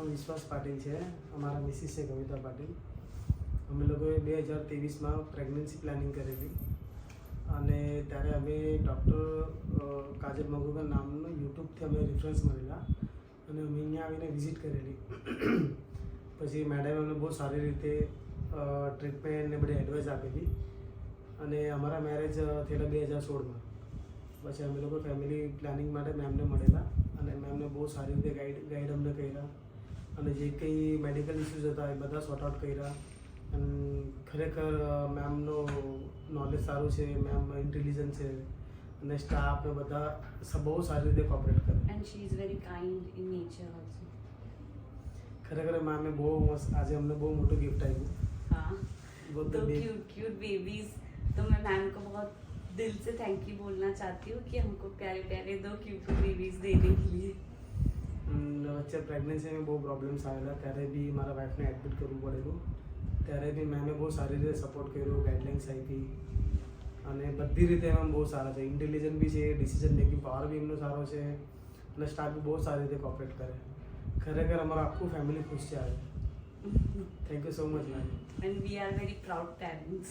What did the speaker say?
નામ વિશ્વાસ પાટીલ છે, અમારા મિસિસ છે કવિતા પાટીલ. અમે લોકોએ 2023માં પ્રેગ્નન્સી પ્લાનિંગ કરેલી અને ત્યારે અમે ડૉક્ટર કાજલ મગુગર નામનું યુટ્યુબથી અમે રેફરન્સ મળેલા અને અમે અહીંયા આવીને વિઝિટ કરેલી. પછી મેડમે અમને બહુ સારી રીતે ટ્રીટમેન્ટ ને બધી એડવાઇસ આપેલી અને અમારા મેરેજ થયેલા 2016માં. પછી અમે લોકો ફેમિલી પ્લાનિંગ માટે મેમને મળેલા અને મેમને બહુ સારી રીતે ગાઈડ અમને કર્યા અને જે કંઈ મેડિકલ ઇસ્યુઝ હતા એ બધા સોર્ટ આઉટ કર્યા. અને ખરેખર મેમનો નોલેજ સારું છે, મેમ ઇન્ટેલિજન્ટ છે અને સ્ટાફ ને બધા બહુ સારી રીતે કોઓપરેટ કરે. And she is very kind in nature also. ખરેખર મેમે બહુ મસ્ત આજે અમને બહુ મોટું गिफ्ट આપ્યું. हाँ, दो क्यूट बेबीज. तो मैं मैम को बहुत दिल से थैंक यू बोलना चाहती हूँ कि हमको प्यारे प्यारे 2 क्यूट बेबीज देने के लिए. વચ્ચે પ્રેગ્નન્સીમાં બહુ પ્રોબ્લેમ્સ આવેલા ત્યારે બી મારા વાઈફને એડમિટ કરવું પડેલું. ત્યારે બી મેમે બહુ સારી રીતે સપોર્ટ કર્યો, ગાઈડલાઇન્સ આપી અને બધી રીતે એમ બહુ સારા છે. ઇન્ટેલિજન્ટ બી છે, ડિસિઝન મેકિંગ પાવર બી એમનો સારો છે અને સ્ટાફ બી બહુ સારી રીતે કોઓપરેટ કરે. ખરેખર અમારું આખું ફેમિલી ખુશ છે આજે. Thank you so much ma'am. And we are very proud parents.